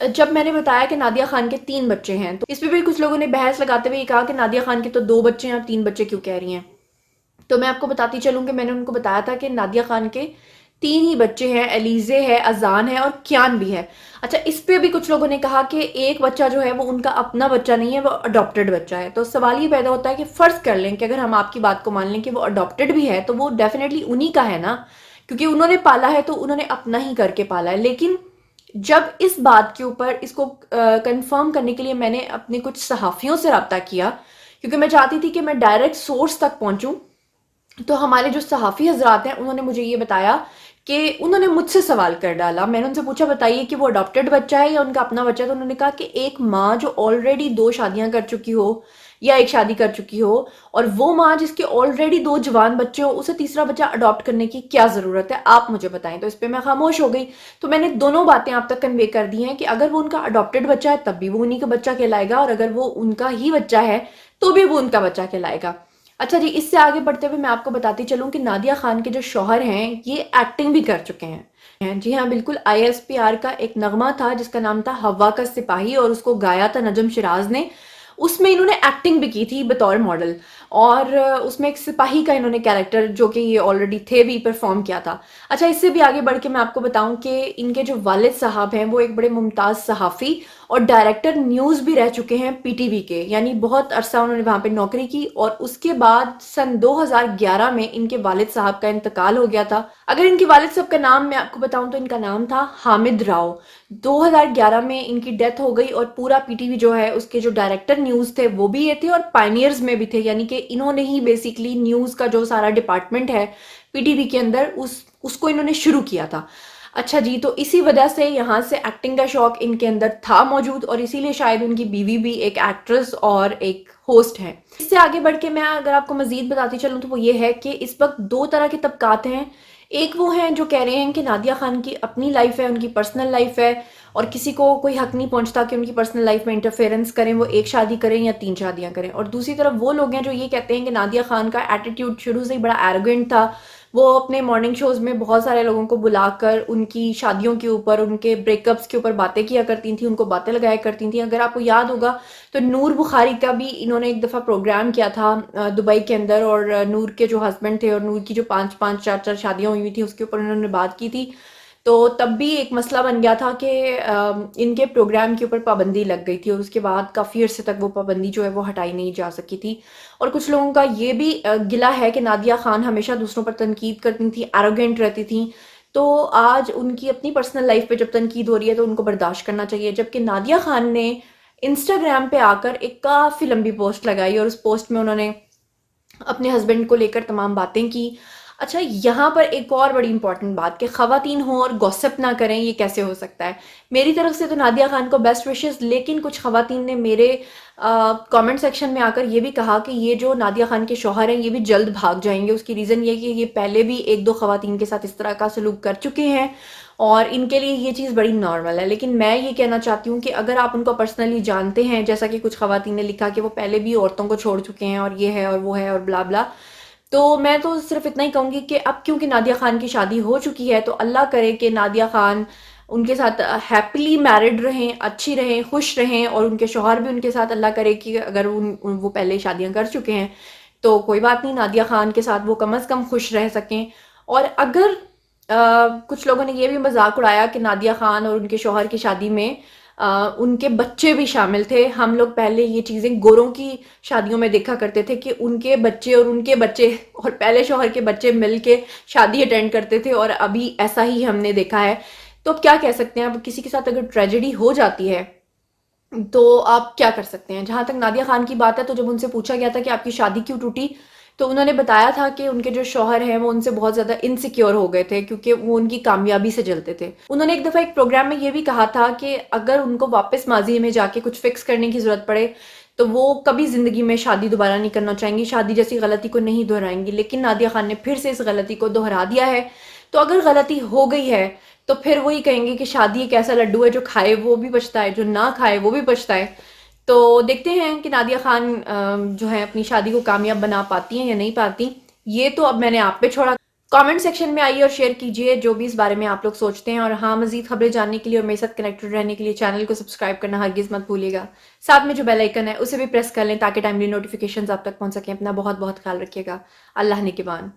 جب میں نے بتایا کہ نادیہ خان کے 3 بچے ہیں تو اس پہ بھی کچھ لوگوں نے بحث لگاتے ہوئے یہ کہا کہ نادیہ خان کے تو 2 بچے ہیں اور 3 بچے کیوں کہہ رہی ہیں. تو میں آپ کو بتاتی چلوں کہ میں نے ان کو بتایا تھا کہ نادیہ خان کے 3 ہی بچے ہیں، علیزے ہے، اذان ہے اور کیان بھی ہے. اچھا، اس پہ بھی کچھ لوگوں نے کہا کہ ایک بچہ جو ہے وہ ان کا اپنا بچہ نہیں ہے، وہ اڈاپٹڈ بچہ ہے. تو سوال یہ پیدا ہوتا ہے کہ فرض کر لیں کہ اگر ہم آپ کی بات کو مان لیں کہ وہ اڈاپٹڈ بھی ہے تو وہ ڈیفینیٹلی انہی کا ہے نا، کیونکہ انہوں نے پالا ہے تو انہوں نے اپنا ہی کر کے پالا ہے. لیکن جب اس بات کے اوپر اس کو کنفرم کرنے کے لیے میں نے اپنے کچھ صحافیوں سے رابطہ کیا، کیونکہ میں چاہتی تھی کہ میں ڈائریکٹ سورس تک پہنچوں، تو ہمارے جو صحافی حضرات ہیں انہوں نے مجھے یہ بتایا کہ انہوں نے مجھ سے سوال کر ڈالا. میں نے ان سے پوچھا بتائیے کہ وہ اڈاپٹڈ بچہ ہے یا ان کا اپنا بچہ ہے، تو انہوں نے کہا کہ ایک ماں جو آلریڈی 2 شادیاں کر چکی ہو یا ایک شادی کر چکی ہو، اور وہ ماں جس کے آلریڈی 2 جوان بچے ہوں، اسے تیسرا بچہ اڈاپٹ کرنے کی کیا ضرورت ہے، آپ مجھے بتائیں. تو اس پہ میں خاموش ہو گئی. تو میں نے دونوں باتیں آپ تک کنوے کر دی ہیں کہ اگر وہ ان کا اڈاپٹڈ بچہ ہے تب بھی وہ انہی کا بچہ کہلائے گا، اور اگر وہ ان کا ہی بچہ ہے تو بھی وہ ان کا بچہ کہلائے گا. اچھا جی، اس سے آگے بڑھتے ہوئے میں آپ کو بتاتی چلوں کہ نادیہ خان کے جو شوہر ہیں یہ ایکٹنگ بھی کر چکے ہیں. جی ہاں بالکل، ISPR کا ایک نغمہ تھا جس کا نام تھا ہوا کا سپاہی، اور اس کو گایا تھا نجم شراز نے. اس میں انہوں نے ایکٹنگ بھی کی تھی بطور ماڈل، اور اس میں ایک سپاہی کا انہوں نے کیریکٹر جو کہ یہ آلریڈی تھے بھی پرفارم کیا تھا. اچھا، اس سے بھی آگے بڑھ کے میں آپ کو بتاؤں کہ ان کے جو والد صاحب ہیں وہ ایک بڑے ممتاز صحافی اور ڈائریکٹر نیوز بھی رہ چکے ہیں PTV کے، یعنی بہت عرصہ انہوں نے وہاں پہ نوکری کی، اور اس کے بعد سن 2011 میں ان کے والد صاحب کا انتقال ہو گیا تھا. اگر ان کے والد صاحب کا نام میں آپ کو بتاؤں تو ان کا نام تھا حامد راؤ. 2011 میں ان کی ڈیتھ ہو گئی، اور پورا PTV جو ہے اس کے جو ڈائریکٹر نیوز تھے وہ بھی یہ تھے اور پائنیئرز میں بھی تھے، یعنی کہ انہوں نے ہی بیسیکلی نیوز کا جو سارا ڈپارٹمنٹ ہے PTV کے اندر اس کو انہوں نے شروع کیا تھا. اچھا جی، تو اسی وجہ سے یہاں سے ایکٹنگ کا شوق ان کے اندر تھا موجود، اور اسی لیے شاید ان کی بیوی بھی ایک ایکٹریس اور ایک ہوسٹ ہے. اس سے آگے بڑھ کے میں اگر آپ کو مزید بتاتی چلوں تو وہ یہ ہے کہ اس وقت 2 طرح کے طبقات ہیں. ایک وہ ہیں جو کہہ رہے ہیں کہ نادیہ خان کی اپنی لائف ہے، ان کی پرسنل لائف ہے، اور کسی کو کوئی حق نہیں پہنچتا کہ ان کی پرسنل لائف میں انٹرفیئرنس کریں، وہ ایک شادی کریں یا 3 شادیاں کریں. اور دوسری طرف وہ لوگ ہیں جو یہ کہتے ہیں کہ نادیہ خان کا ایٹیٹیوڈ شروع سے ہی بڑا ایروگنٹ تھا. وہ اپنے مارننگ شوز میں بہت سارے لوگوں کو بلا کر ان کی شادیوں کے اوپر، ان کے بریک اپس کے اوپر باتیں کیا کرتی تھیں، ان کو باتیں لگایا کرتی تھیں. اگر آپ کو یاد ہوگا تو نور بخاری کا بھی انہوں نے ایک دفعہ پروگرام کیا تھا دبئی کے اندر، اور نور کے جو ہسبینڈ تھے اور نور کی جو 5 4 شادیاں ہوئی تھیں اس کے اوپر انہوں نے بات کی تھی. تو تب بھی ایک مسئلہ بن گیا تھا کہ ان کے پروگرام کے اوپر پابندی لگ گئی تھی، اور اس کے بعد کافی عرصے تک وہ پابندی جو ہے وہ ہٹائی نہیں جا سکی تھی. اور کچھ لوگوں کا یہ بھی گلہ ہے کہ نادیہ خان ہمیشہ دوسروں پر تنقید کرتی تھیں، ایروگنٹ رہتی تھیں. تو آج ان کی اپنی پرسنل لائف پہ جب تنقید ہو رہی ہے تو ان کو برداشت کرنا چاہیے. جبکہ نادیہ خان نے انسٹاگرام پہ آ کر ایک کافی لمبی پوسٹ لگائی، اور اس پوسٹ میں انہوں نے اپنے ہسبینڈ کو لے کر تمام باتیں کی. اچھا، یہاں پر ایک اور بڑی امپورٹنٹ بات کہ خواتین ہوں اور گوسپ نہ کریں، یہ کیسے ہو سکتا ہے؟ میری طرف سے تو نادیہ خان کو بیسٹ وشز، لیکن کچھ خواتین نے میرے کامنٹ سیکشن میں آ کر یہ بھی کہا کہ یہ جو نادیہ خان کے شوہر ہیں یہ بھی جلد بھاگ جائیں گے. اس کی ریزن یہ کہ یہ پہلے بھی 1 2 خواتین کے ساتھ اس طرح کا سلوک کر چکے ہیں، اور ان کے لیے یہ چیز بڑی نارمل ہے. لیکن میں یہ کہنا چاہتی ہوں کہ اگر آپ ان کو پرسنلی جانتے ہیں، جیسا کہ کچھ خواتین نے لکھا کہ وہ پہلے بھی عورتوں کو چھوڑ چکے ہیں اور یہ ہے اور وہ ہے اور بلا بلا، تو میں تو صرف اتنا ہی کہوں گی کہ اب کیونکہ نادیہ خان کی شادی ہو چکی ہے تو اللہ کرے کہ نادیہ خان ان کے ساتھ ہیپیلی میرڈ رہیں، اچھی رہیں، خوش رہیں، اور ان کے شوہر بھی ان کے ساتھ اللہ کرے کہ اگر وہ پہلے شادیاں کر چکے ہیں تو کوئی بات نہیں، نادیہ خان کے ساتھ وہ کم از کم خوش رہ سکیں. اور اگر کچھ لوگوں نے یہ بھی مذاق اڑایا کہ نادیہ خان اور ان کے شوہر کی شادی میں ان کے بچے بھی شامل تھے. ہم لوگ پہلے یہ چیزیں گوروں کی شادیوں میں دیکھا کرتے تھے کہ ان کے بچے اور ان کے بچے اور پہلے شوہر کے بچے مل کے شادی اٹینڈ کرتے تھے، اور ابھی ایسا ہی ہم نے دیکھا ہے. تو اب کیا کہہ سکتے ہیں؟ اب کسی کے ساتھ اگر ٹریجڈی ہو جاتی ہے تو آپ کیا کر سکتے ہیں؟ جہاں تک نادیہ خان کی بات ہے تو جب ان سے پوچھا گیا تھا کہ آپ کی شادی کیوں ٹوٹی تو انہوں نے بتایا تھا کہ ان کے جو شوہر ہیں وہ ان سے بہت زیادہ انسیکیور ہو گئے تھے کیونکہ وہ ان کی کامیابی سے جلتے تھے. انہوں نے ایک دفعہ ایک پروگرام میں یہ بھی کہا تھا کہ اگر ان کو واپس ماضی میں جا کے کچھ فکس کرنے کی ضرورت پڑے تو وہ کبھی زندگی میں شادی دوبارہ نہیں کرنا چاہیں گی، شادی جیسی غلطی کو نہیں دہرائیں گی. لیکن نادیہ خان نے پھر سے اس غلطی کو دہرا دیا ہے. تو اگر غلطی ہو گئی ہے تو پھر وہی کہیں گے کہ شادی ایک ایسا لڈو ہے جو کھائے وہ بھی پچھتا ہے، جو نہ کھائے وہ بھی پچھتا ہے. تو دیکھتے ہیں کہ نادیہ خان جو ہے اپنی شادی کو کامیاب بنا پاتی ہیں یا نہیں پاتی. یہ تو اب میں نے آپ پہ چھوڑا. کامنٹ سیکشن میں آئیے اور شیئر کیجئے جو بھی اس بارے میں آپ لوگ سوچتے ہیں، اور ہاں مزید خبریں جاننے کے لیے اور میرے ساتھ کنیکٹڈ رہنے کے لیے چینل کو سبسکرائب کرنا ہرگز مت بھولیے گا، ساتھ میں جو بیل آئیکن ہے اسے بھی پریس کر لیں تاکہ ٹائملی نوٹیفیکیشنز آپ تک پہنچ سکیں۔ اپنا بہت بہت خیال رکھیے گا۔ اللہ نگہبان۔